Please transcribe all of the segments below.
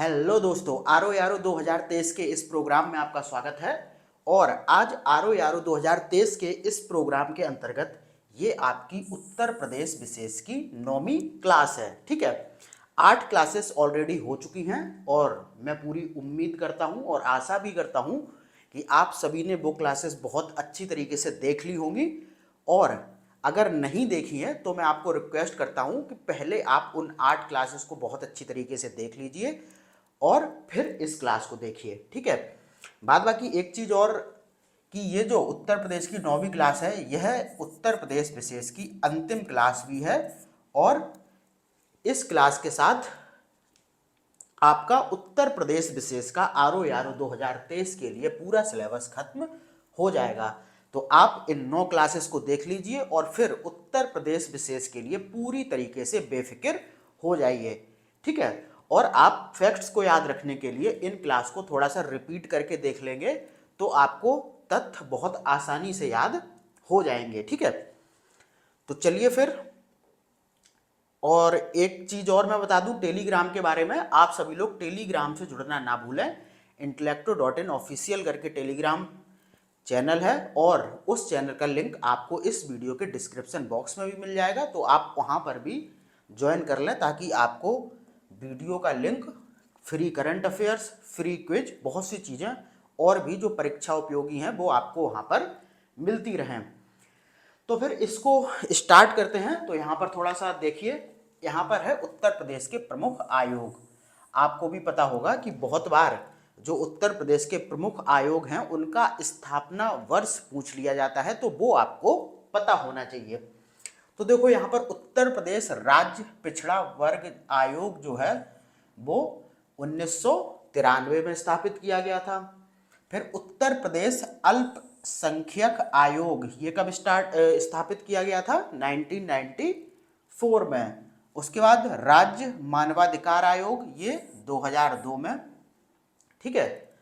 Hello दोस्तों, आरो यारो 2023 के इस प्रोग्राम में आपका स्वागत है। और आज आरो यारो 2023 के इस प्रोग्राम के अंतर्गत ये आपकी उत्तर प्रदेश विशेष की 9वीं क्लास है। ठीक है, 8 क्लासेस ऑलरेडी हो चुकी हैं और मैं पूरी उम्मीद करता हूं और आशा भी करता हूं कि आप सभी ने वो क्लासेस बहुत अच्छी तरीके से देख ली होंगी। और अगर नहीं देखी है तो मैं आपको रिक्वेस्ट करता हूं कि पहले आप उन 8 क्लासेस को बहुत अच्छी तरीके से देख लीजिए और फिर इस क्लास को देखिए। ठीक है, बाद बाकी एक चीज और कि ये जो उत्तर प्रदेश की 9वीं क्लास है यह उत्तर प्रदेश विशेष की अंतिम क्लास भी है। और इस क्लास के साथ आपका उत्तर प्रदेश विशेष का आरो यारो 2023 के लिए पूरा सिलेबस खत्म हो जाएगा। तो आप इन 9 क्लासेस को देख लीजिए और फिर उत्तर प्रदेश विशेष के लिए पूरी तरीके से बेफिक्र हो जाइए। ठीक है, और आप फैक्ट्स को याद रखने के लिए इन क्लास को थोड़ा सा रिपीट करके देख लेंगे तो आपको तथ्य बहुत आसानी से याद हो जाएंगे। ठीक है, तो चलिए फिर। और एक चीज और मैं बता दूं टेलीग्राम के बारे में, आप सभी लोग टेलीग्राम से जुड़ना ना भूलें। intellecto.in ऑफिशियल करके टेलीग्राम चैनल है और उस चैनल का लिंक आपको इस वीडियो के डिस्क्रिप्शन बॉक्स में भी मिल जाएगा, तो आप वहां पर भी ज्वाइन कर लें ताकि आपको वीडियो का link, free current affairs, free quiz, बहुत सी चीज़ें और भी जो परीक्षा उपयोगी हैं वो आपको वहाँ पर मिलती रहें। तो फिर इसको स्टार्ट करते हैं। तो यहाँ पर थोड़ा सा देखिए, यहाँ पर है उत्तर प्रदेश के प्रमुख आयोग। आपको भी पता होगा कि बहुत बार जो उत्तर प्रदेश के प्रमुख आयोग हैं उनका स्थापना वर्ष पूछ लिया जाता है, तो वो आपको पता होना चाहिए। तो देखो यहाँ पर उत्तर प्रदेश राज्य पिछड़ा वर्ग आयोग जो है वो 1993 में स्थापित किया गया था। फिर उत्तर प्रदेश अल्पसंख्यक आयोग ये कब स्थापित किया गया था? 1994 में। उसके बाद राज्य मानवाधिकार आयोग ये 2002 में। ठीक है,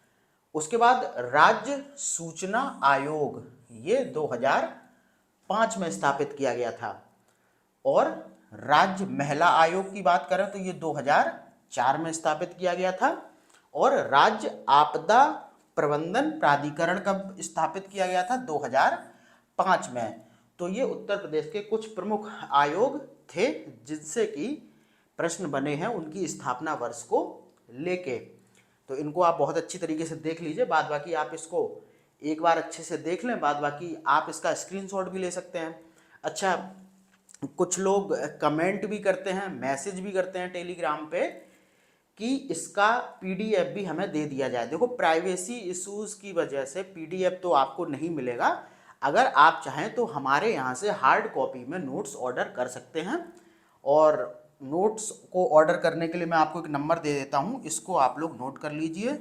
उसके बाद राज्य सूचना आयोग ये 2005 में स्थापित किया गया था। और राज्य महिला आयोग की बात करें तो ये 2004 में स्थापित किया गया था। और राज्य आपदा प्रबंधन प्राधिकरण कब स्थापित किया गया था? 2005 में। तो ये उत्तर प्रदेश के कुछ प्रमुख आयोग थे जिनसे कि प्रश्न बने हैं उनकी स्थापना वर्ष को लेके। तो इनको आप बहुत अच्छी तरीके से देख लीजिए, बाद बाकी आप इसको एक बार अच्छे से देख लें, बाद बाकी आप इसका स्क्रीनशॉट भी ले सकते हैं। अच्छा, कुछ लोग कमेंट भी करते हैं, मैसेज भी करते हैं टेलीग्राम पे कि इसका पीडीएफ भी हमें दे दिया जाए। देखो, प्राइवेसी इश्यूज की वजह से पीडीएफ तो आपको नहीं मिलेगा। अगर आप चाहें तो हमारे यहाँ से हार्ड कॉपी में नोट्स ऑर्डर कर सकते हैं। और नोट्स को ऑर्डर करने के लिए मैं आपको एक नंबर दे देता हूँ, इसको आप लोग नोट कर लीजिए।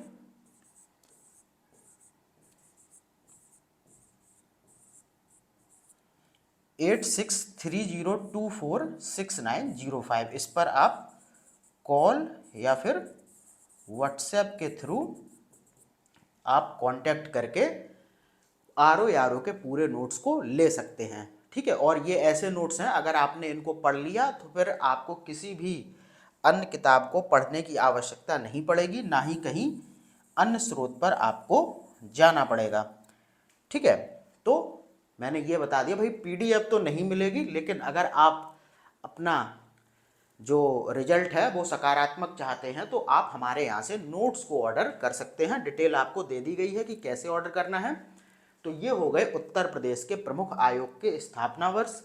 8630246905। इस पर आप कॉल या फिर व्हाट्सएप के थ्रू आप कांटेक्ट करके आरो यारो के पूरे नोट्स को ले सकते हैं। ठीक है, और ये ऐसे नोट्स हैं अगर आपने इनको पढ़ लिया तो फिर आपको किसी भी अन्य किताब को पढ़ने की आवश्यकता नहीं पड़ेगी, ना ही कहीं अन्य स्रोत पर आपको जाना पड़ेगा। ठीक है, तो मैंने ये बता दिया भाई, पीडीएफ तो नहीं मिलेगी, लेकिन अगर आप अपना जो रिजल्ट है वो सकारात्मक चाहते हैं तो आप हमारे यहाँ से नोट्स को ऑर्डर कर सकते हैं। डिटेल आपको दे दी गई है कि कैसे ऑर्डर करना है। तो ये हो गए उत्तर प्रदेश के प्रमुख आयोग के स्थापना वर्ष।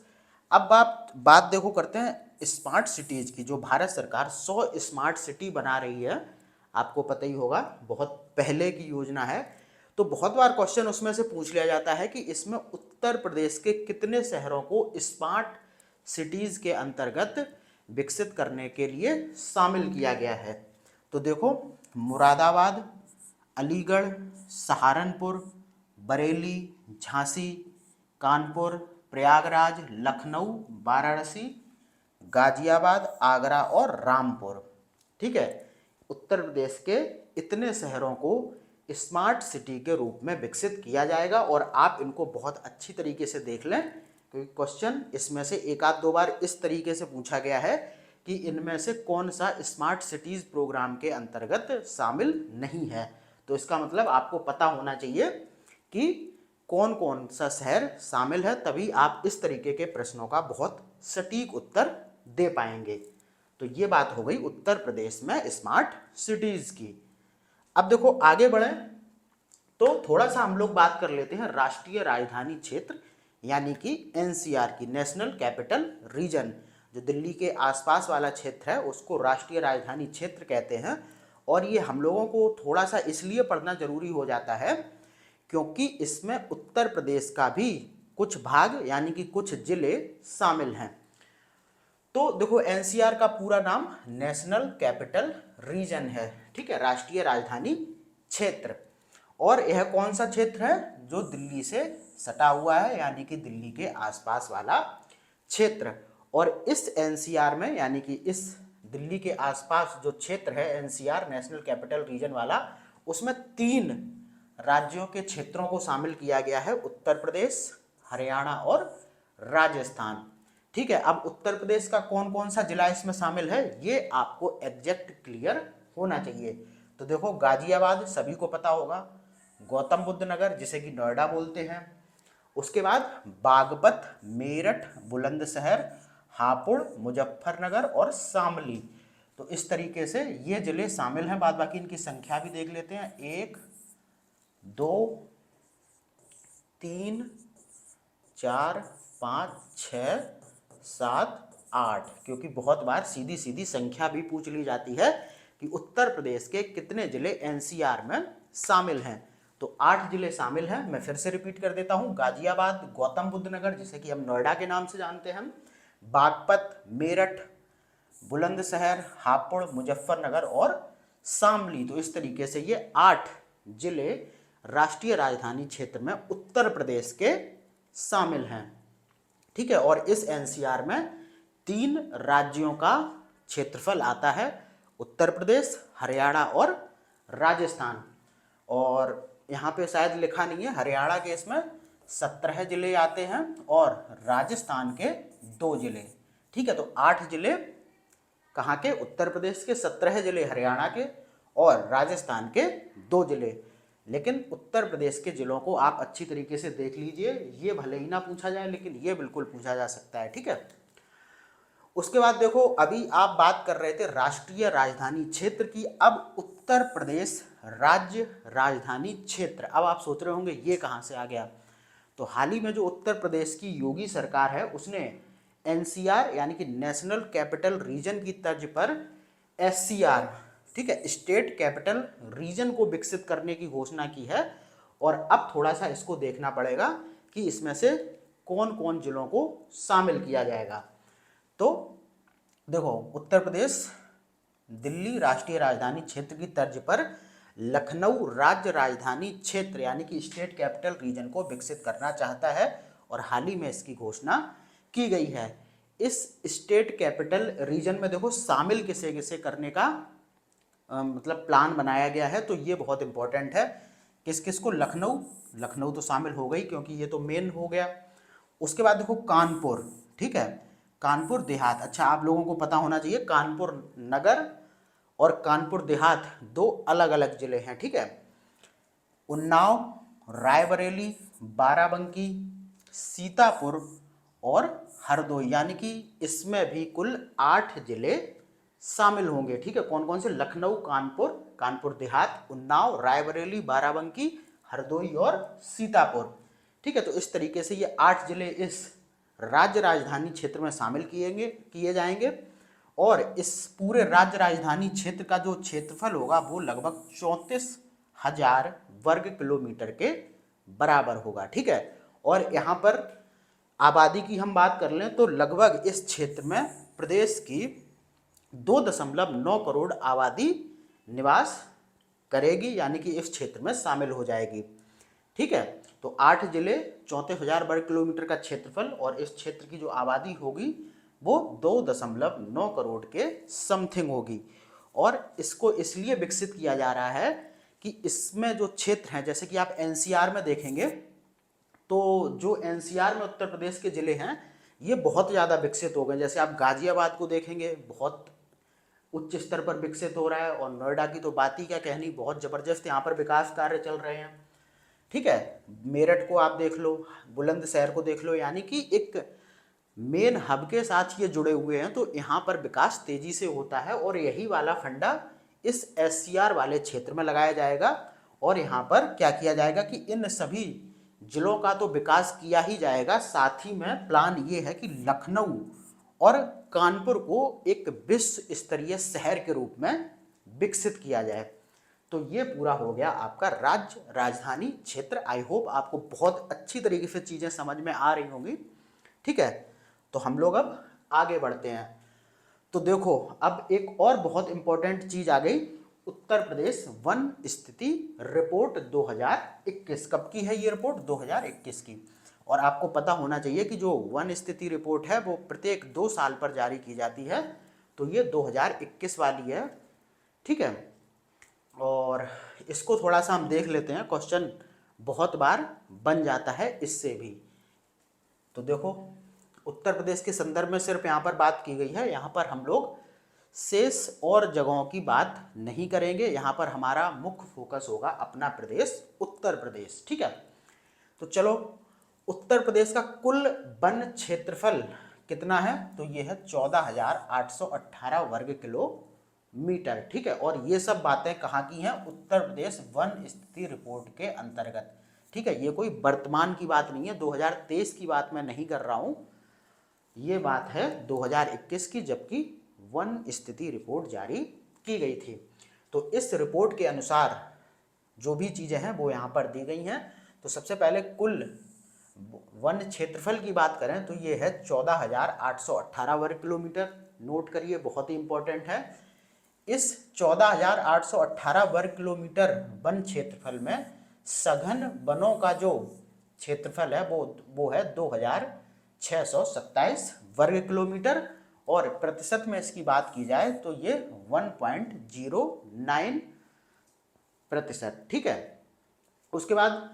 अब आप बात देखो करते हैं स्मार्ट सिटीज की, जो भारत सरकार 100 स्मार्ट सिटी बना रही है। आपको पता ही होगा, बहुत पहले की योजना है। तो बहुत बार क्वेश्चन उसमें से पूछ लिया जाता है कि इसमें उत्तर प्रदेश के कितने शहरों को स्मार्ट सिटीज के अंतर्गत विकसित करने के लिए शामिल किया गया है। तो देखो, मुरादाबाद, अलीगढ़, सहारनपुर, बरेली, झांसी, कानपुर, प्रयागराज, लखनऊ, वाराणसी, गाजियाबाद, आगरा और रामपुर। ठीक है, उत्तर प्रदेश के इतने शहरों को स्मार्ट सिटी के रूप में विकसित किया जाएगा। और आप इनको बहुत अच्छी तरीके से देख लें क्योंकि क्वेश्चन इसमें से एक आध दो बार इस तरीके से पूछा गया है कि इनमें से कौन सा स्मार्ट सिटीज प्रोग्राम के अंतर्गत शामिल नहीं है। तो इसका मतलब आपको पता होना चाहिए कि कौन कौन सा शहर शामिल है, तभी आप इस तरीके के प्रश्नों का बहुत सटीक उत्तर दे पाएंगे। तो ये बात हो गई उत्तर प्रदेश में स्मार्ट सिटीज की। अब देखो आगे बढ़े तो थोड़ा सा हम लोग बात कर लेते हैं राष्ट्रीय राजधानी क्षेत्र यानी कि एनसीआर की, नेशनल कैपिटल रीजन। जो दिल्ली के आसपास वाला क्षेत्र है उसको राष्ट्रीय राजधानी क्षेत्र कहते हैं। और ये हम लोगों को थोड़ा सा इसलिए पढ़ना जरूरी हो जाता है क्योंकि इसमें उत्तर प्रदेश का भी कुछ भाग यानी कि कुछ जिले शामिल हैं। तो देखो एनसीआर का पूरा नाम नेशनल कैपिटल रीजन है, ठीक है, राष्ट्रीय राजधानी क्षेत्र। और यह कौन सा क्षेत्र है? जो दिल्ली से सटा हुआ है यानी कि दिल्ली के आसपास वाला क्षेत्र। और इस एनसीआर में यानी कि इस दिल्ली के आसपास जो क्षेत्र है एनसीआर, नेशनल कैपिटल रीजन वाला, उसमें 3 राज्यों के क्षेत्रों को शामिल किया गया है, उत्तर प्रदेश, हरियाणा और राजस्थान। ठीक है, अब उत्तर प्रदेश का कौन कौन सा जिला इसमें शामिल है ये आपको एग्जैक्ट क्लियर होना चाहिए। तो देखो गाजियाबाद सभी को पता होगा, गौतम बुद्ध नगर जिसे कि नोएडा बोलते हैं, उसके बाद बागपत, मेरठ, बुलंदशहर, हापुड़, मुजफ्फरनगर और शामली। तो इस तरीके से ये जिले शामिल हैं। बाद बाकी इनकी संख्या भी देख लेते हैं, 1 2 3 4 5 6 7 8, क्योंकि बहुत बार सीधी सीधी संख्या भी पूछ ली जाती है कि उत्तर प्रदेश के कितने जिले एनसीआर में शामिल हैं। तो 8 जिले शामिल हैं। मैं फिर से रिपीट कर देता हूं, गाजियाबाद, गौतम बुद्ध नगर जिसे कि हम नोएडा के नाम से जानते हैं, बागपत, मेरठ, बुलंदशहर, हापुड़, मुजफ्फरनगर और शामली। तो इस तरीके से ये 8 जिले राष्ट्रीय राजधानी क्षेत्र में उत्तर प्रदेश के शामिल हैं। ठीक है, और इस एनसीआर में 3 राज्यों का क्षेत्रफल आता है, उत्तर प्रदेश, हरियाणा और राजस्थान। और यहाँ पे शायद लिखा नहीं है, हरियाणा के इसमें 17 जिले आते हैं और राजस्थान के 2 जिले। ठीक है, तो 8 जिले कहाँ के? उत्तर प्रदेश के, 17 जिले हरियाणा के और राजस्थान के 2 जिले। लेकिन उत्तर प्रदेश के जिलों को आप अच्छी तरीके से देख लीजिए, ये भले ही ना पूछा जाए लेकिन ये बिल्कुल पूछा जा सकता है। ठीक है, उसके बाद देखो अभी आप बात कर रहे थे राष्ट्रीय राजधानी क्षेत्र की, अब उत्तर प्रदेश राज्य राजधानी क्षेत्र। अब आप सोच रहे होंगे ये कहाँ से आ गया? तो हाल ही में जो उत्तर प्रदेश की योगी सरकार है उसने एनसीआर यानी कि नेशनल कैपिटल रीजन की तर्ज पर एससीआर, ठीक है, स्टेट कैपिटल रीजन को विकसित करने की घोषणा की है। और अब थोड़ा सा इसको देखना पड़ेगा कि इसमें से कौन कौन जिलों को शामिल किया जाएगा। तो देखो उत्तर प्रदेश दिल्ली राष्ट्रीय राजधानी क्षेत्र की तर्ज पर लखनऊ राज्य राजधानी क्षेत्र यानी कि स्टेट कैपिटल रीजन को विकसित करना चाहता है और हाल ही में इसकी घोषणा की गई है। इस स्टेट कैपिटल रीजन में देखो शामिल किसे किसे करने का मतलब प्लान बनाया गया है, तो ये बहुत इंपॉर्टेंट है। किस किस को? लखनऊ तो शामिल हो गई क्योंकि ये तो मेन हो गया। उसके बाद देखो कानपुर, ठीक है, कानपुर देहात। अच्छा, आप लोगों को पता होना चाहिए कानपुर नगर और कानपुर देहात 2 अलग अलग जिले हैं। ठीक है, उन्नाव, रायबरेली, बाराबंकी, सीतापुर और हरदोई, यानी कि इसमें भी कुल 8 जिले शामिल होंगे। ठीक है, कौन कौन से? लखनऊ, कानपुर, कानपुर देहात, उन्नाव, रायबरेली, बाराबंकी, हरदोई और सीतापुर। ठीक है, तो इस तरीके से ये 8 जिले इस राज्य राजधानी क्षेत्र में शामिल किए जाएंगे। और इस पूरे राज्य राजधानी क्षेत्र का जो क्षेत्रफल होगा वो लगभग 34,000 वर्ग किलोमीटर के बराबर होगा। ठीक है, और यहाँ पर आबादी की हम बात कर लें तो लगभग इस क्षेत्र में प्रदेश की 2.9 करोड़ आबादी निवास करेगी, यानी कि इस क्षेत्र में शामिल हो जाएगी। ठीक है, तो 8 जिले, 34,000 वर्ग किलोमीटर का क्षेत्रफल और इस क्षेत्र की जो आबादी होगी वो 2.9 करोड़ के समथिंग होगी। और इसको इसलिए विकसित किया जा रहा है कि इसमें जो क्षेत्र हैं, जैसे कि आप एनसीआर में देखेंगे तो जो एनसीआर में उत्तर प्रदेश के जिले हैं ये बहुत ज़्यादा विकसित हो गए। जैसे आप गाजियाबाद को देखेंगे, बहुत उच्च स्तर पर विकसित हो रहा है, और नोएडा की तो बात ही क्या कहनी, बहुत ज़बरदस्त यहाँ पर विकास कार्य चल रहे हैं। ठीक है, मेरठ को आप देख लो, बुलंदशहर को देख लो, यानी कि एक मेन हब के साथ ये जुड़े हुए हैं, तो यहाँ पर विकास तेजी से होता है। और यही वाला फंडा इस एससीआर वाले क्षेत्र में लगाया जाएगा, और यहाँ पर क्या किया जाएगा कि इन सभी जिलों का तो विकास किया ही जाएगा, साथ ही में प्लान ये है कि लखनऊ और कानपुर को एक विश्व स्तरीय शहर के रूप में विकसित किया जाए। तो ये पूरा हो गया आपका राज्य राजधानी क्षेत्र। आई होप आपको बहुत अच्छी तरीके से चीज़ें समझ में आ रही होंगी। ठीक है, तो हम लोग अब आगे बढ़ते हैं। तो देखो, अब एक और बहुत इंपॉर्टेंट चीज़ आ गई, उत्तर प्रदेश वन स्थिति रिपोर्ट 2021। कब की है ये रिपोर्ट? 2021 की। और आपको पता होना चाहिए कि जो वन स्थिति रिपोर्ट है वो प्रत्येक 2 साल पर जारी की जाती है, तो ये 2021 वाली है। ठीक है, और इसको थोड़ा सा हम देख लेते हैं, क्वेश्चन बहुत बार बन जाता है इससे भी। तो देखो, उत्तर प्रदेश के संदर्भ में सिर्फ यहाँ पर बात की गई है, यहाँ पर हम लोग शेष और जगहों की बात नहीं करेंगे। यहाँ पर हमारा मुख्य फोकस होगा अपना प्रदेश उत्तर प्रदेश। ठीक है, तो चलो, उत्तर प्रदेश का कुल वन क्षेत्रफल कितना है? तो ये है 14,818 वर्ग किलोमीटर। ठीक है, और ये सब बातें कहाँ की हैं? उत्तर प्रदेश वन स्थिति रिपोर्ट के अंतर्गत। ठीक है, ये कोई वर्तमान की बात नहीं है, 2023 की बात मैं नहीं कर रहा हूँ, ये बात है 2021 की, जबकि वन स्थिति रिपोर्ट जारी की गई थी। तो इस रिपोर्ट के अनुसार जो भी चीज़ें हैं वो यहाँ पर दी गई हैं। तो सबसे पहले कुल वन क्षेत्रफल की बात करें तो ये है 14,818 वर्ग किलोमीटर। नोट करिए, बहुत ही इंपॉर्टेंट है। इस 14,818 वर्ग किलोमीटर वन क्षेत्रफल में सघन वनों का जो क्षेत्रफल है वो है 2,627 वर्ग किलोमीटर, और प्रतिशत में इसकी बात की जाए तो ये 1.09%। ठीक है, उसके बाद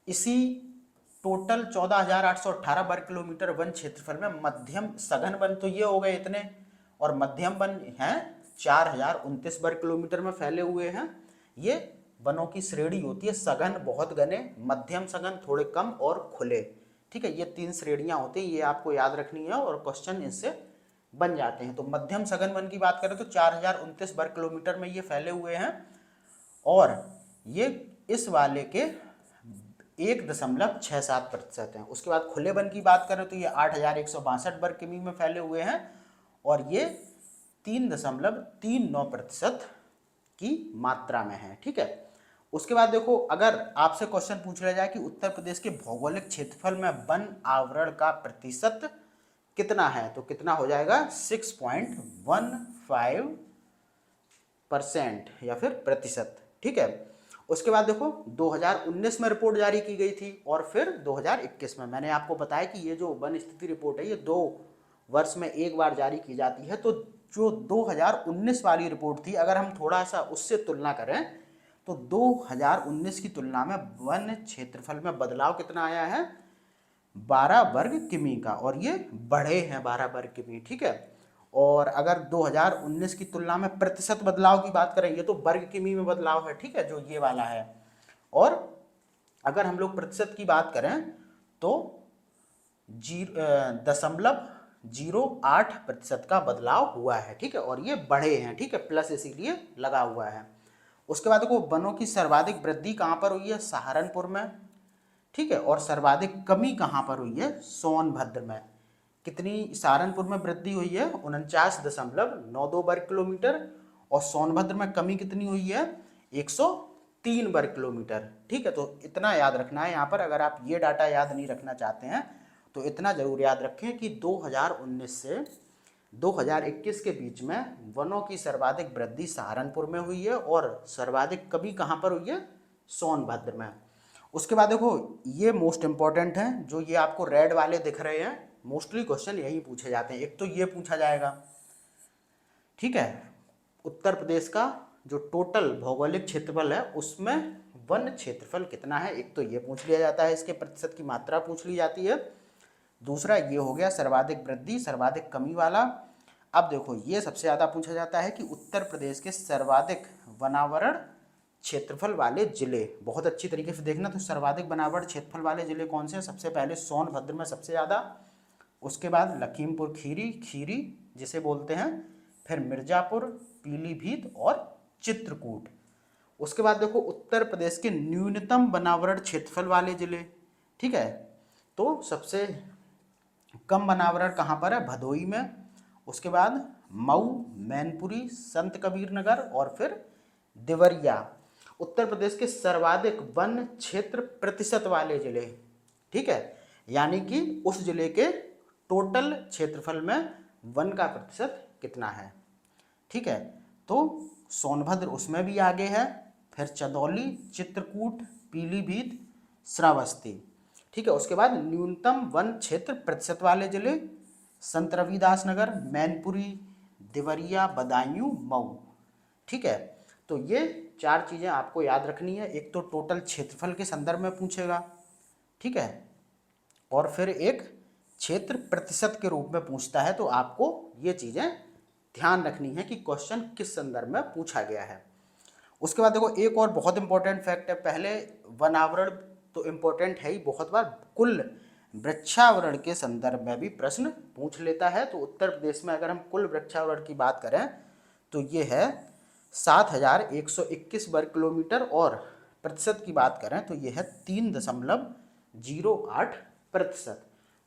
इसी टोटल 14,818 वर्ग किलोमीटर वन क्षेत्रफल में मध्यम सघन वन तो ये हो गए इतने, और मध्यम वन हैं 4,029 वर्ग किलोमीटर में फैले हुए हैं। ये वनों की श्रेणी होती है, सघन बहुत घने, मध्यम सघन थोड़े कम, और खुले। ठीक है, ये 3 श्रेणियां होती हैं, ये आपको याद रखनी है और क्वेश्चन इनसे बन जाते हैं। तो मध्यम सघन वन की बात करें तो 4,029 वर्ग किलोमीटर में ये फैले हुए हैं, और ये इस वाले के 1.67% हैं। उसके बाद खुले वन की बात करें तो ये 8,162 वर्ग किमी में फैले हुए हैं, और ये 3.39% की मात्रा में है। ठीक है, उसके बाद देखो, अगर आपसे क्वेश्चन पूछ लिया जाए कि उत्तर प्रदेश के भौगोलिक क्षेत्रफल में वन आवरण का प्रतिशत कितना है, तो कितना हो जाएगा? 6.15% या फिर प्रतिशत। ठीक है, उसके बाद देखो 2019 में रिपोर्ट जारी की गई थी, और फिर 2021 में। मैंने आपको बताया कि ये जो वन स्थिति रिपोर्ट है ये 2 वर्ष में एक बार जारी की जाती है। तो जो 2019 वाली रिपोर्ट थी, अगर हम थोड़ा सा उससे तुलना करें तो 2019 की तुलना में वन क्षेत्रफल में बदलाव कितना आया है? 12 वर्ग किमी का, और ये बढ़े हैं 12 वर्ग किमी। ठीक है, और अगर 2019 की तुलना में प्रतिशत बदलाव की बात करें, ये तो वर्ग किमी में बदलाव है। ठीक है, जो ये वाला है, और अगर हम लोग प्रतिशत की बात करें तो 0.08% का बदलाव हुआ है। ठीक है, और ये बढ़े हैं। ठीक है, प्लस इसीलिए लगा हुआ है। उसके बाद देखो, वनों की सर्वाधिक वृद्धि कहाँ पर हुई है? सहारनपुर में। ठीक है, और सर्वाधिक कमी कहाँ पर हुई है? सोनभद्र में। कितनी सहारनपुर में वृद्धि हुई है? 49.92 वर्ग किलोमीटर, और सोनभद्र में कमी कितनी हुई है? 103 वर्ग किलोमीटर। ठीक है, तो इतना याद रखना है यहाँ पर। अगर आप ये डाटा याद नहीं रखना चाहते हैं तो इतना जरूर याद रखें कि 2019 से 2021 के बीच में वनों की सर्वाधिक वृद्धि सहारनपुर में हुई है, और सर्वाधिक कमी कहाँ पर हुई है? सोनभद्र में। उसके बाद देखो, ये मोस्ट इंपॉर्टेंट है, जो ये आपको रेड वाले दिख रहे हैं, मोस्टली क्वेश्चन यही पूछे जाते हैं। एक तो ये पूछा जाएगा, ठीक है, उत्तर प्रदेश का जो टोटल भौगोलिक क्षेत्रफल है उसमें वन क्षेत्रफल कितना है, एक तो ये पूछ लिया जाता है, इसके प्रतिशत की मात्रा पूछ ली जाती है। दूसरा ये हो गया सर्वाधिक वृद्धि सर्वाधिक कमी वाला। अब देखो ये सबसे ज़्यादा पूछा जाता है कि उत्तर प्रदेश के सर्वाधिक वनावरण क्षेत्रफल वाले जिले, बहुत अच्छी तरीके से देखना। तो सर्वाधिक वनावरण क्षेत्रफल वाले जिले कौन से हैं? सबसे पहले सोनभद्र में सबसे ज़्यादा, उसके बाद लखीमपुर खीरी जिसे बोलते हैं, फिर मिर्ज़ापुर, पीलीभीत और चित्रकूट। उसके बाद देखो उत्तर प्रदेश के न्यूनतम वनावरण क्षेत्रफल वाले जिले, ठीक है, तो सबसे कम वनावरण कहाँ पर है? भदोई में। उसके बाद मऊ, मैनपुरी, संत कबीर नगर और फिर देवरिया। उत्तर प्रदेश के सर्वाधिक वन क्षेत्र प्रतिशत वाले जिले, ठीक है, यानी कि उस जिले के टोटल क्षेत्रफल में वन का प्रतिशत कितना है, ठीक है। तो सोनभद्र उसमें भी आगे है, फिर चंदौली, चित्रकूट, पीलीभीत, श्रावस्ती, ठीक है। उसके बाद न्यूनतम वन क्षेत्र प्रतिशत वाले जिले संत रविदास नगर, मैनपुरी, देवरिया, बदायूं, मऊ, ठीक है। तो ये 4 चीज़ें आपको याद रखनी है। एक तो टोटल क्षेत्रफल के संदर्भ में पूछेगा, ठीक है, और फिर एक क्षेत्र प्रतिशत के रूप में पूछता है। तो आपको ये चीज़ें ध्यान रखनी है कि क्वेश्चन किस संदर्भ में पूछा गया है। उसके बाद देखो एक और बहुत इंपॉर्टेंट फैक्ट है। पहले वनावरण तो इम्पोर्टेंट है ही, बहुत बार कुल वृक्षावरण के संदर्भ में भी प्रश्न पूछ लेता है। तो उत्तर प्रदेश में अगर हम कुल वृक्षावरण की बात करें तो ये है 7,121 वर्ग किलोमीटर, और प्रतिशत की बात करें तो ये है 3.08%।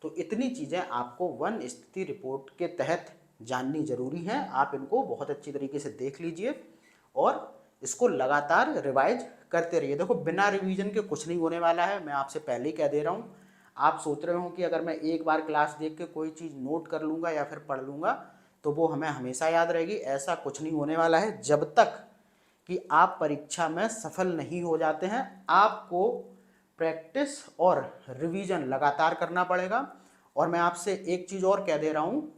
तो इतनी चीज़ें आपको वन स्थिति रिपोर्ट के तहत जाननी जरूरी हैं। आप इनको बहुत अच्छी तरीके से देख लीजिए और इसको लगातार रिवाइज करते रहिए। देखो बिना रिवीजन के कुछ नहीं होने वाला है, मैं आपसे पहले ही कह दे रहा हूँ। आप सोच रहे हो कि अगर मैं एक बार क्लास देख के कोई चीज़ नोट कर लूँगा या फिर पढ़ लूँगा तो वो हमें हमेशा याद रहेगी, ऐसा कुछ नहीं होने वाला है। जब तक कि आप परीक्षा में सफल नहीं हो जाते हैं, आपको प्रैक्टिस और रिवीजन लगातार करना पड़ेगा। और मैं आपसे एक चीज़ और कह दे रहा हूँ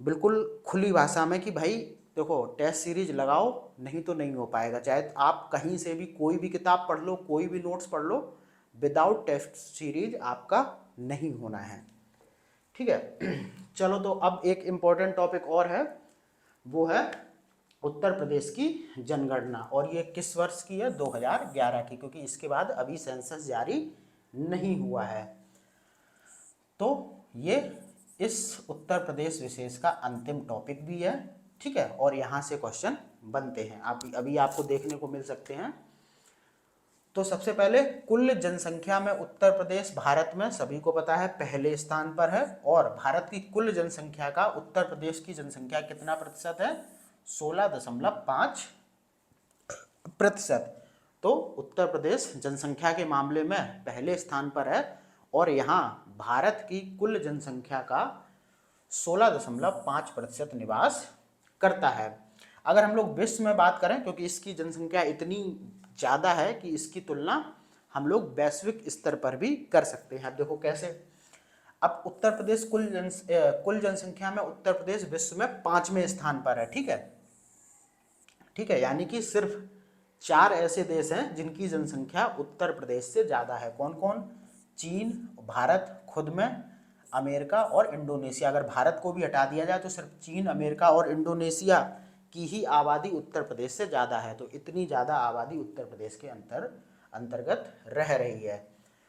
बिल्कुल खुली भाषा में कि भाई देखो टेस्ट सीरीज लगाओ, नहीं तो नहीं हो पाएगा। चाहे आप कहीं से भी कोई भी किताब पढ़ लो, कोई भी नोट्स पढ़ लो, विदाउट टेस्ट सीरीज आपका नहीं होना है, ठीक है। चलो तो अब एक इम्पॉर्टेंट टॉपिक और है, वो है उत्तर प्रदेश की जनगणना। और ये किस वर्ष की है? 2011 की, क्योंकि इसके बाद अभी सेंसस जारी नहीं हुआ है। तो ये इस उत्तर प्रदेश विशेष का अंतिम टॉपिक भी है, ठीक है, और यहाँ से क्वेश्चन बनते हैं, आप अभी आपको देखने को मिल सकते हैं। तो सबसे पहले कुल जनसंख्या में उत्तर प्रदेश भारत में सभी को पता है पहले स्थान पर है। और भारत की कुल जनसंख्या का उत्तर प्रदेश की जनसंख्या कितना प्रतिशत है? 16.5%। तो उत्तर प्रदेश जनसंख्या के मामले में पहले स्थान पर है और यहाँ भारत की कुल जनसंख्या का 16.5% निवास करता है। अगर हम लोग विश्व में बात करें, क्योंकि इसकी जनसंख्या इतनी ज़्यादा है कि इसकी तुलना हम लोग वैश्विक स्तर पर भी कर सकते हैं। अब देखो कैसे। अब उत्तर प्रदेश कुल जनसंख्या में उत्तर प्रदेश विश्व में 5वें स्थान पर है, ठीक है, ठीक है, यानी कि सिर्फ 4 ऐसे देश हैं जिनकी जनसंख्या उत्तर प्रदेश से ज़्यादा है। कौन कौन? चीन, भारत खुद में, अमेरिका और इंडोनेशिया। अगर भारत को भी हटा दिया जाए तो सिर्फ चीन, अमेरिका और इंडोनेशिया की ही आबादी उत्तर प्रदेश से ज़्यादा है। तो इतनी ज़्यादा आबादी उत्तर प्रदेश के अंतर्गत रह रही है।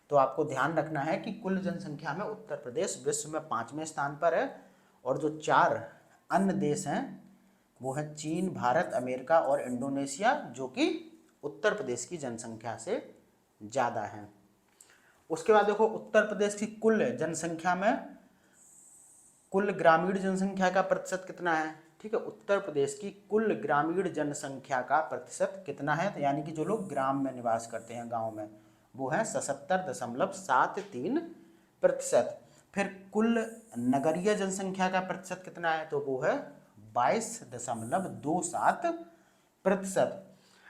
तो आपको ध्यान रखना है कि कुल जनसंख्या में उत्तर प्रदेश विश्व में 5वें स्थान पर है और जो 4 अन्य देश हैं वो है चीन, भारत, अमेरिका और इंडोनेशिया, जो कि उत्तर प्रदेश की जनसंख्या से ज़्यादा हैं। उसके बाद देखो उत्तर प्रदेश की कुल जनसंख्या में कुल ग्रामीण जनसंख्या का प्रतिशत कितना है? ठीक है, उत्तर प्रदेश की कुल ग्रामीण जनसंख्या का प्रतिशत कितना है? तो यानी कि जो लोग ग्राम में निवास करते हैं, गांव में, वो है 77.73%। फिर कुल नगरीय जनसंख्या का प्रतिशत कितना है? तो वो है 22.27%।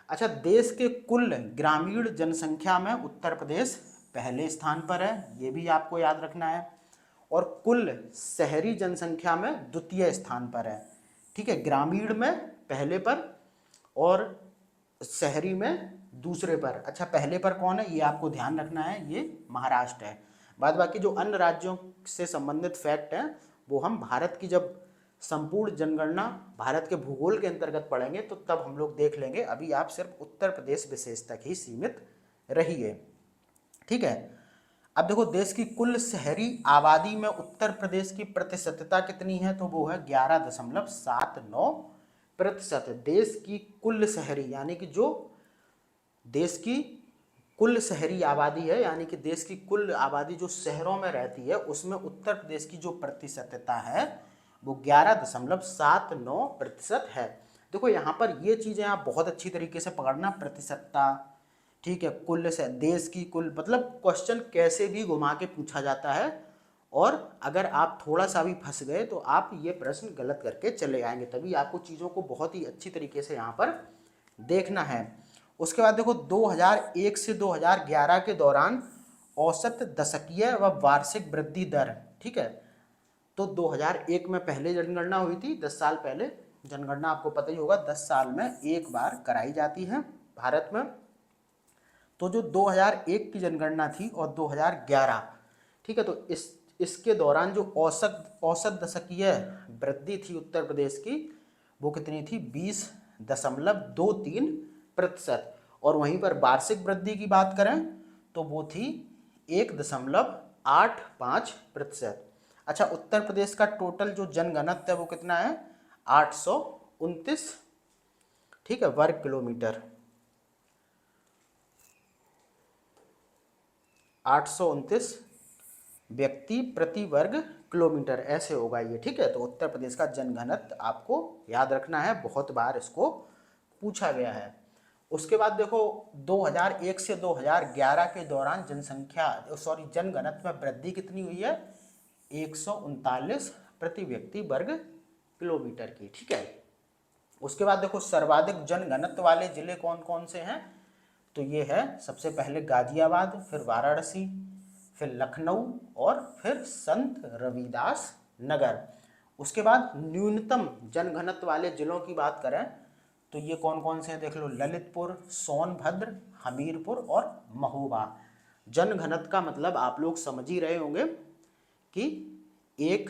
अच्छा, देश के कुल ग्रामीण जनसंख्या में उत्तर प्रदेश पहले स्थान पर है, ये भी आपको याद रखना है। और कुल शहरी जनसंख्या में द्वितीय स्थान पर है, ठीक है, ग्रामीण में पहले पर और शहरी में दूसरे पर। अच्छा, पहले पर कौन है ये आपको ध्यान रखना है, ये महाराष्ट्र है। बाद बाकी जो अन्य राज्यों से संबंधित फैक्ट हैं वो हम भारत की जब संपूर्ण जनगणना भारत के भूगोल के अंतर्गत पढ़ेंगे तो तब हम लोग देख लेंगे। अभी आप सिर्फ उत्तर प्रदेश विशेष तक ही सीमित रहिए, ठीक है। अब देखो देश की कुल शहरी आबादी में उत्तर प्रदेश की प्रतिशतता कितनी है, तो वो है 11.79%। देश की कुल शहरी यानी कि जो देश की कुल शहरी आबादी है, यानी कि देश की कुल आबादी जो शहरों में रहती है उसमें उत्तर प्रदेश की जो प्रतिशतता है वो 11.79% है। देखो यहाँ पर ये चीज़ें आप बहुत अच्छी तरीके से पकड़ना, प्रतिशतता, ठीक है, कुल से देश की कुल, मतलब क्वेश्चन कैसे भी घुमा के पूछा जाता है और अगर आप थोड़ा सा भी फंस गए तो आप ये प्रश्न गलत करके चले आएंगे। तभी आपको चीज़ों को बहुत ही अच्छी तरीके से यहाँ पर देखना है। उसके बाद देखो 2001 से 2011 के दौरान औसत दशकीय व वार्षिक वृद्धि दर, ठीक है। तो 2001 में पहले जनगणना हुई थी, 10 साल पहले। जनगणना आपको पता ही होगा 10 साल में एक बार कराई जाती है भारत में। तो जो 2001 की जनगणना थी और 2011, ठीक है, तो इसके दौरान जो औसत दशकीय वृद्धि थी उत्तर प्रदेश की वो कितनी थी, 20.23%। और वहीं पर वार्षिक वृद्धि की बात करें तो वो थी 1.85%। अच्छा, उत्तर प्रदेश का टोटल जो जनघनत्व है वो कितना है, 829, ठीक है, वर्ग किलोमीटर, 829 व्यक्ति प्रति वर्ग किलोमीटर, ऐसे होगा ये, ठीक है। तो उत्तर प्रदेश का जनघनत्व आपको याद रखना है, बहुत बार इसको पूछा गया है। उसके बाद देखो 2001 से 2011 के दौरान जनघनत्व में वृद्धि कितनी हुई है, 139 प्रति व्यक्ति वर्ग किलोमीटर की, ठीक है। उसके बाद देखो सर्वाधिक जनघनत्व वाले जिले कौन कौन से हैं, तो ये है सबसे पहले गाजियाबाद, फिर वाराणसी, फिर लखनऊ और फिर संत रविदास नगर। उसके बाद न्यूनतम जनघनत्व वाले जिलों की बात करें तो ये कौन कौन से हैं, देख लो, ललितपुर, सोनभद्र, हमीरपुर और महोबा। जनघनत्व का मतलब आप लोग समझ ही रहे होंगे कि एक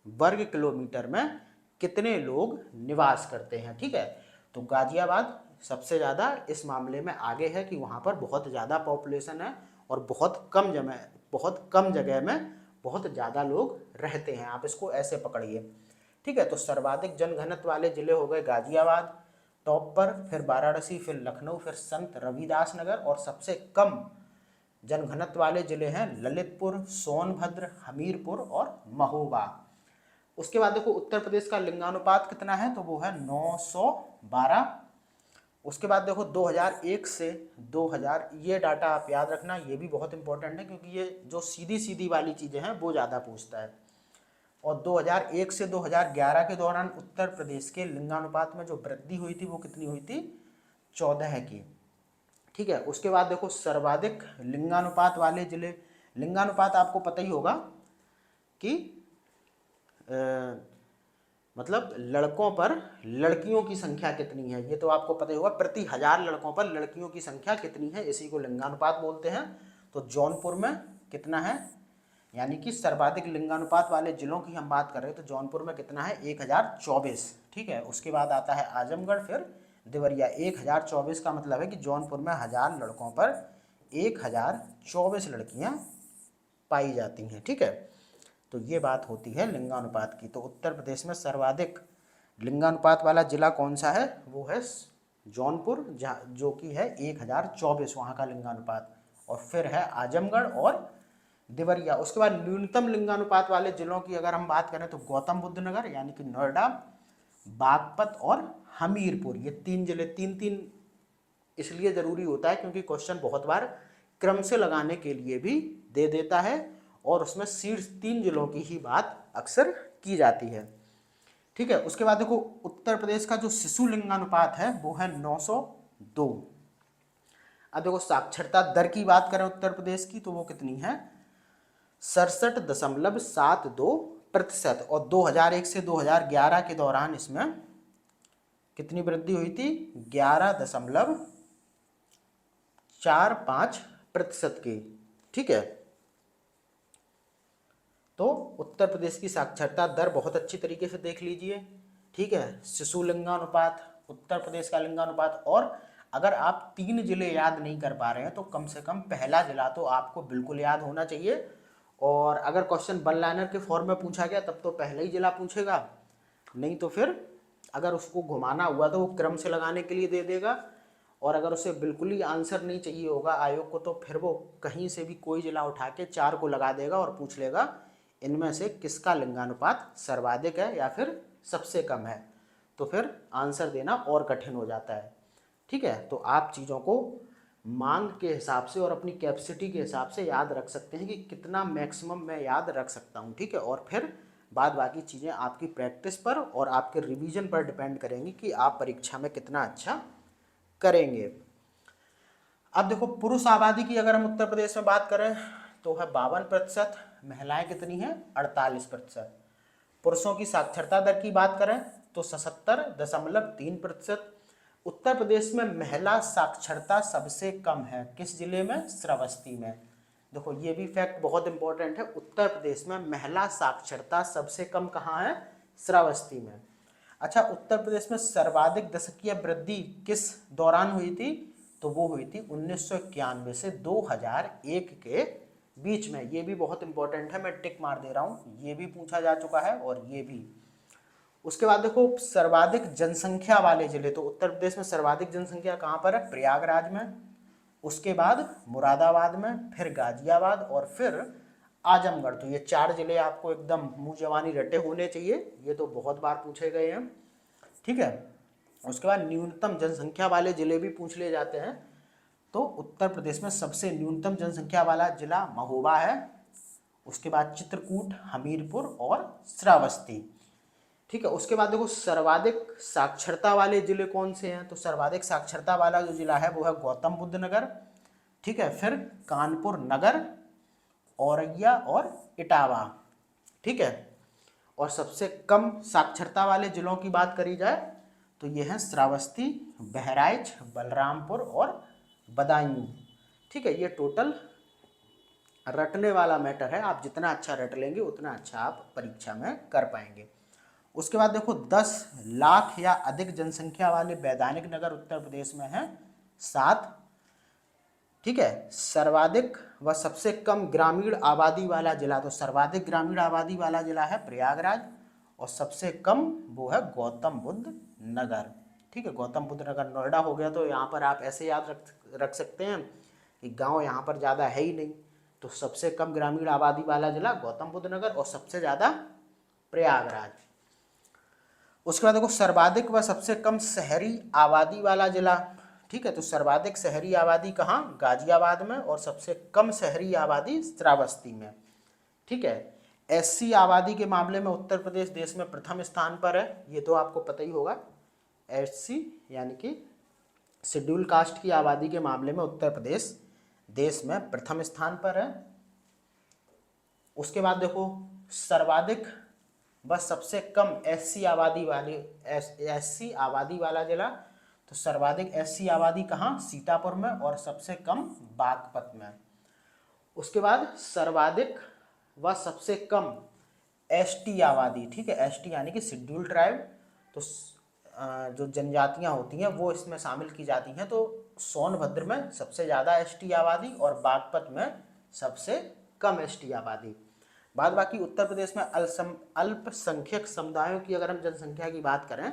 वर्ग किलोमीटर में कितने लोग निवास करते हैं, ठीक है। तो गाजियाबाद सबसे ज़्यादा इस मामले में आगे है कि वहाँ पर बहुत ज़्यादा पॉपुलेशन है और बहुत कम जगह में बहुत ज़्यादा लोग रहते हैं, आप इसको ऐसे पकड़िए, ठीक है। तो सर्वाधिक जनघनत्व वाले जिले हो गए गाजियाबाद टॉप पर, फिर वाराणसी, फिर लखनऊ, फिर संत रविदास नगर, और सबसे कम जनघनत्व वाले जिले हैं ललितपुर, सोनभद्र, हमीरपुर और महोबा। उसके बाद देखो उत्तर प्रदेश का लिंगानुपात कितना है, तो वो है 912। उसके बाद देखो 2001 से 2000, ये डाटा आप याद रखना, ये भी बहुत इंपॉर्टेंट है क्योंकि ये जो सीधी सीधी वाली चीज़ें हैं वो ज़्यादा पूछता है। और 2001 से 2011 के दौरान उत्तर प्रदेश के लिंगानुपात में जो वृद्धि हुई थी वो कितनी हुई थी, 14 की, ठीक है। उसके बाद देखो सर्वाधिक लिंगानुपात वाले जिले, लिंगानुपात आपको पता ही होगा कि मतलब लड़कों पर लड़कियों की संख्या कितनी है, ये तो आपको पता ही होगा, प्रति 1000 लड़कों पर लड़कियों की संख्या कितनी है, इसी को लिंगानुपात बोलते हैं। तो जौनपुर में कितना है, यानी कि सर्वाधिक लिंगानुपात वाले जिलों की हम बात कर रहे हैं, तो जौनपुर में कितना है, 1024, ठीक है। उसके बाद आता है आजमगढ़, फिर देवरिया। 1024 का मतलब है कि जौनपुर में 1000 लड़कों पर 1024 लड़कियां पाई जाती हैं, ठीक है। तो ये बात होती है लिंगानुपात की। तो उत्तर प्रदेश में सर्वाधिक लिंगानुपात वाला जिला कौन सा है, वो है जौनपुर, जो कि है 1024 वहाँ का लिंगानुपात, और फिर है आजमगढ़ और देवरिया। उसके बाद न्यूनतम लिंगानुपात वाले जिलों की अगर हम बात करें तो गौतम बुद्ध नगर यानी कि नोएडा, बागपत और हमीरपुर, ये 3 जिले, 3-3 इसलिए ज़रूरी होता है क्योंकि क्वेश्चन बहुत बार क्रम से लगाने के लिए भी दे देता है और उसमें शीर्ष 3 जिलों की ही बात अक्सर की जाती है, ठीक है। उसके बाद देखो उत्तर प्रदेश का जो शिशु लिंगानुपात है वो है 902। अब देखो साक्षरता दर की बात करें उत्तर प्रदेश की तो वो कितनी है, 67.72%। और 2001 से 2011 के दौरान इसमें कितनी वृद्धि हुई थी, 11.45% की, ठीक है। तो उत्तर प्रदेश की साक्षरता दर बहुत अच्छी तरीके से देख लीजिए, ठीक है। शिशु लिंगानुपात, उत्तर प्रदेश का लिंगानुपात, और अगर आप 3 जिले याद नहीं कर पा रहे हैं तो कम से कम पहला जिला तो आपको बिल्कुल याद होना चाहिए। और अगर क्वेश्चन वन लाइनर के फॉर्म में पूछा गया तब तो पहला ही जिला पूछेगा, नहीं तो फिर अगर उसको घुमाना हुआ तो वो क्रम से लगाने के लिए दे देगा। और अगर उसे बिल्कुल ही आंसर नहीं चाहिए होगा आयोग को, तो फिर वो कहीं से भी कोई जिला उठा के 4 को लगा देगा और पूछ लेगा इनमें से किसका लिंगानुपात सर्वाधिक है या फिर सबसे कम है, तो फिर आंसर देना और कठिन हो जाता है, ठीक है। तो आप चीज़ों को मांग के हिसाब से और अपनी कैपेसिटी के हिसाब से याद रख सकते हैं कि कितना मैक्सिमम मैं याद रख सकता हूँ, ठीक है। और फिर बाद बाकी चीज़ें आपकी प्रैक्टिस पर और आपके रिवीजन पर डिपेंड करेंगी कि आप परीक्षा में कितना अच्छा करेंगे। अब देखो, पुरुष आबादी की अगर हम उत्तर प्रदेश में बात करें तो है 52%, महिलाएं कितनी हैं 48%। पुरुषों की साक्षरता दर की बात करें तो 77.3%। उत्तर प्रदेश में महिला साक्षरता सबसे कम है, किस जिले में, श्रावस्ती में। देखो ये भी फैक्ट बहुत इंपॉर्टेंट है, उत्तर प्रदेश में महिला साक्षरता सबसे कम कहाँ है, श्रावस्ती में। अच्छा, उत्तर प्रदेश में सर्वाधिक दशकीय वृद्धि किस दौरान हुई थी, तो वो हुई थी 1991 से 2001 के बीच में। ये भी बहुत इंपॉर्टेंट है, मैं टिक मार दे रहा हूँ, ये भी पूछा जा चुका है और ये भी। उसके बाद देखो, सर्वाधिक जनसंख्या वाले जिले, तो उत्तर प्रदेश में सर्वाधिक जनसंख्या कहाँ पर है, प्रयागराज में, उसके बाद मुरादाबाद में, फिर गाजियाबाद और फिर आजमगढ़। तो ये 4 जिले आपको एकदम मुंह जवानी रटे होने चाहिए, ये तो बहुत बार पूछे गए हैं, ठीक है। उसके बाद न्यूनतम जनसंख्या वाले जिले भी पूछ लिए जाते हैं, तो उत्तर प्रदेश में सबसे न्यूनतम जनसंख्या वाला जिला महोबा है, उसके बाद चित्रकूट, हमीरपुर और श्रावस्ती, ठीक है। उसके बाद देखो, सर्वाधिक साक्षरता वाले जिले कौन से हैं, तो सर्वाधिक साक्षरता वाला जो जिला है वो है गौतम बुद्ध नगर, ठीक है, फिर कानपुर नगर, औरैया और इटावा, ठीक है। और सबसे कम साक्षरता वाले जिलों की बात करी जाए तो ये हैं श्रावस्ती, बहराइच, बलरामपुर और बदायूं, ठीक है। ये टोटल रटने वाला मैटर है, आप जितना अच्छा रट लेंगे उतना अच्छा आप परीक्षा में कर पाएंगे। उसके बाद देखो, 10 लाख या अधिक जनसंख्या वाले वैधानिक नगर उत्तर प्रदेश में हैं 7, ठीक है। सर्वाधिक व सबसे कम ग्रामीण आबादी वाला जिला, तो सर्वाधिक ग्रामीण आबादी वाला जिला है प्रयागराज और सबसे कम वो है गौतम बुद्ध नगर, ठीक है। गौतम बुद्ध नगर नोएडा हो गया, तो यहाँ पर आप ऐसे याद रख सकते हैं कि गांव यहाँ पर ज़्यादा है ही नहीं, तो सबसे कम ग्रामीण आबादी वाला जिला गौतम बुद्ध नगर और सबसे ज़्यादा प्रयागराज। उसके बाद देखो, सर्वाधिक व सबसे कम शहरी आबादी वाला जिला, ठीक है। तो सर्वाधिक शहरी आबादी कहाँ, गाजियाबाद में, और सबसे कम शहरी आबादी श्रावस्ती में, ठीक है। एससी आबादी के मामले में उत्तर प्रदेश देश में प्रथम स्थान पर है, ये तो आपको पता ही होगा। एससी यानी कि शेड्यूल कास्ट की आबादी के मामले में उत्तर प्रदेश देश में प्रथम स्थान पर है। उसके बाद देखो, सर्वाधिक व सबसे कम एससी आबादी वाला जिला, तो सर्वाधिक एससी आबादी कहाँ, सीतापुर में, और सबसे कम बागपत में। उसके बाद सर्वाधिक व सबसे कम एसटी आबादी, ठीक है, एसटी यानी कि शेड्यूल ट्राइब, तो जो जनजातियां होती हैं वो इसमें शामिल की जाती हैं, तो सोनभद्र में सबसे ज़्यादा एसटी आबादी और बागपत में सबसे कम एसटी आबादी। बाद बाकी उत्तर प्रदेश में अल्पसंख्यक समुदायों की अगर हम जनसंख्या की बात करें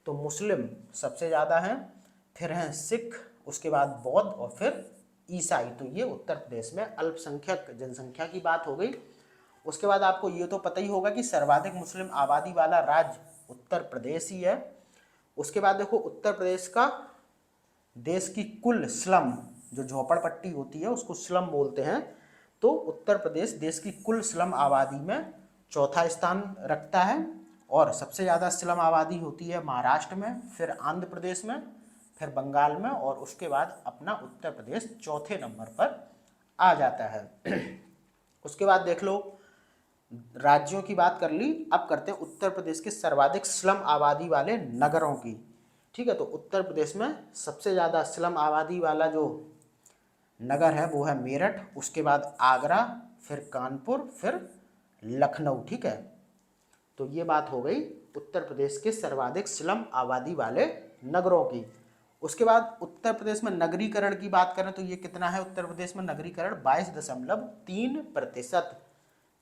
तो मुस्लिम सबसे ज़्यादा हैं, फिर हैं सिख, उसके बाद बौद्ध और फिर ईसाई। तो ये उत्तर प्रदेश में अल्पसंख्यक जनसंख्या की बात हो गई। उसके बाद आपको ये तो पता ही होगा कि सर्वाधिक मुस्लिम आबादी वाला राज्य उत्तर प्रदेश ही है। उसके बाद देखो, उत्तर प्रदेश का देश की कुल स्लम, जो झोपड़पट्टी होती है उसको स्लम बोलते हैं, तो उत्तर प्रदेश देश की कुल स्लम आबादी में चौथा स्थान रखता है, और सबसे ज़्यादा स्लम आबादी होती है महाराष्ट्र में, फिर आंध्र प्रदेश में, फिर बंगाल में, और उसके बाद अपना उत्तर प्रदेश चौथे नंबर पर आ जाता है। उसके बाद देख लो, राज्यों की बात कर ली, अब करते हैं उत्तर प्रदेश के सर्वाधिक स्लम आबादी वाले नगरों की, ठीक है। तो उत्तर प्रदेश में सबसे ज़्यादा स्लम आबादी वाला जो नगर है वो है मेरठ, उसके बाद आगरा, फिर कानपुर, फिर लखनऊ। ठीक है, तो ये बात हो गई उत्तर प्रदेश के सर्वाधिक स्लम आबादी वाले नगरों की। उसके बाद उत्तर प्रदेश में नगरीकरण की बात करें तो ये कितना है, उत्तर प्रदेश में नगरीकरण 22.3%।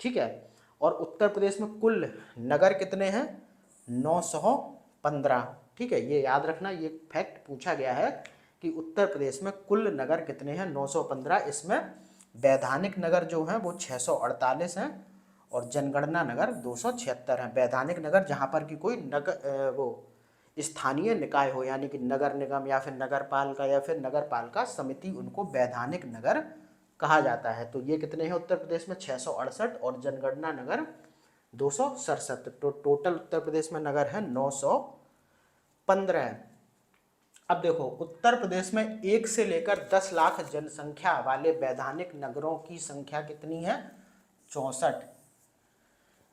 ठीक है, और उत्तर प्रदेश में कुल नगर कितने हैं, 915। ठीक है, ये याद रखना, ये फैक्ट पूछा गया है कि उत्तर प्रदेश में कुल नगर कितने हैं, 915। इसमें वैधानिक नगर जो हैं वो 648 हैं और जनगणना नगर 276 हैं। वैधानिक नगर जहाँ पर कि कोई नगर वो स्थानीय निकाय हो, यानी कि नगर निगम या फिर नगर पालिका या फिर नगर पालिका समिति, उनको वैधानिक नगर कहा जाता है। तो ये कितने हैं उत्तर प्रदेश में, 668 और जनगणना नगर 267। तो टोटल उत्तर प्रदेश में नगर है 915। अब देखो उत्तर प्रदेश में 1 से लेकर 10 लाख जनसंख्या वाले वैधानिक नगरों की संख्या कितनी है, 64।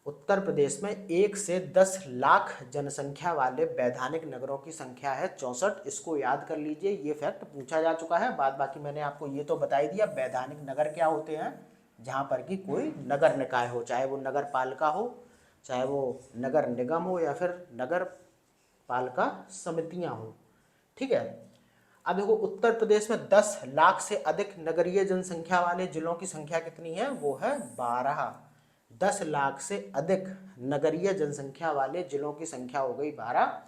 उत्तर प्रदेश में 1 से 10 लाख जनसंख्या वाले वैधानिक नगरों की संख्या है 64। इसको याद कर लीजिए, ये फैक्ट पूछा जा चुका है। बाद बाकी मैंने आपको ये तो बता ही दिया। वैधानिक नगर क्या होते हैं, जहाँ पर कि कोई नगर निकाय हो, चाहे वो नगर पालिका हो, चाहे वो नगर निगम हो या फिर नगर पालिका समितियाँ हो। ठीक है, अब देखो उत्तर प्रदेश में 10 लाख से अधिक नगरीय जनसंख्या वाले जिलों की संख्या कितनी है, वो है 12। 10 लाख से अधिक नगरीय जनसंख्या वाले जिलों की संख्या हो गई 12।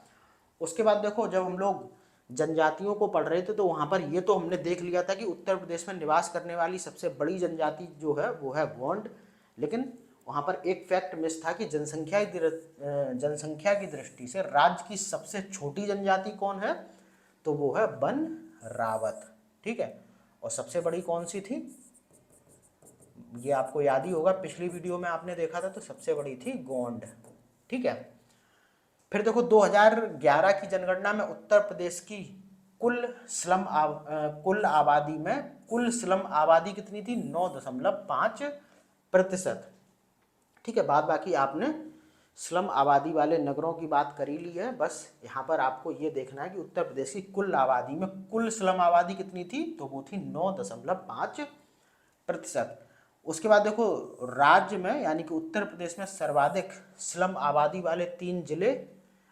उसके बाद देखो जब हम लोग जनजातियों को पढ़ रहे थे तो वहाँ पर ये तो हमने देख लिया था कि उत्तर प्रदेश में निवास करने वाली सबसे बड़ी जनजाति जो है वो है गोंड। लेकिन वहाँ पर एक फैक्ट मिस था कि जनसंख्या की दृष्टि से राज्य की सबसे छोटी जनजाति कौन है, तो वो है बन रावत। ठीक है, और सबसे बड़ी कौन सी थी, ये आपको याद ही होगा, पिछली वीडियो में आपने देखा था, तो सबसे बड़ी थी गोंड। ठीक है, फिर देखो 2011 की जनगणना में उत्तर प्रदेश की कुल आबादी कितनी थी, 9.5%। ठीक है, बाद बाकी आपने स्लम आबादी वाले नगरों की बात करी ली है। बस यहाँ पर आपको ये देखना है कि उत्तर प्रदेश की कुल आबादी में कुल स्लम आबादी कितनी थी, तो वो थी 9.5%। उसके बाद देखो राज्य में यानी कि उत्तर प्रदेश में सर्वाधिक स्लम आबादी वाले 3 जिले,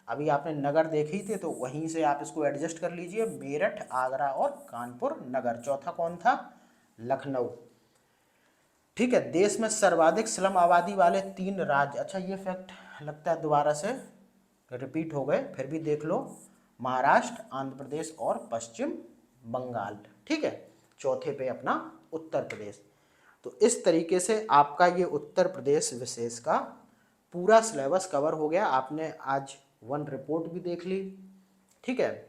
अभी आपने नगर देखे ही थे तो वहीं से आप इसको एडजस्ट कर लीजिए, मेरठ, आगरा और कानपुर नगर। चौथा कौन था, लखनऊ। ठीक है, देश में सर्वाधिक स्लम आबादी वाले 3 राज्य, अच्छा ये फैक्ट लगता है दोबारा से रिपीट हो गए, फिर भी देख लो, महाराष्ट्र, आंध्र प्रदेश और पश्चिम बंगाल। ठीक है, चौथे पे अपना उत्तर प्रदेश। तो इस तरीके से आपका ये उत्तर प्रदेश विशेष का पूरा सिलेबस कवर हो गया। आपने आज 1 रिपोर्ट भी देख ली। ठीक है,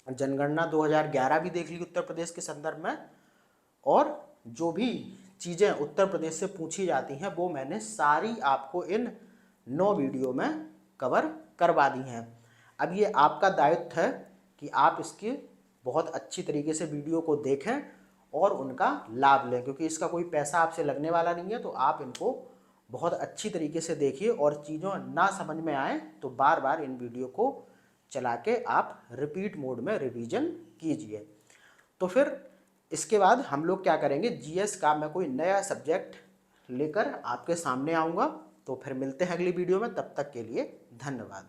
जनगणना 2011 भी देख ली उत्तर प्रदेश के संदर्भ में, और जो भी चीज़ें उत्तर प्रदेश से पूछी जाती हैं वो मैंने सारी आपको इन 9 वीडियो में कवर करवा दी हैं। अब ये आपका दायित्व है कि आप इसकी बहुत अच्छी तरीके से वीडियो को देखें और उनका लाभ लें, क्योंकि इसका कोई पैसा आपसे लगने वाला नहीं है। तो आप इनको बहुत अच्छी तरीके से देखिए और चीज़ों ना समझ में आए तो बार बार इन वीडियो को चला के आप रिपीट मोड में रिवीजन कीजिए। तो फिर इसके बाद हम लोग क्या करेंगे, जीएस का मैं कोई नया सब्जेक्ट लेकर आपके सामने आऊँगा। तो फिर मिलते हैं अगली वीडियो में, तब तक के लिए धन्यवाद।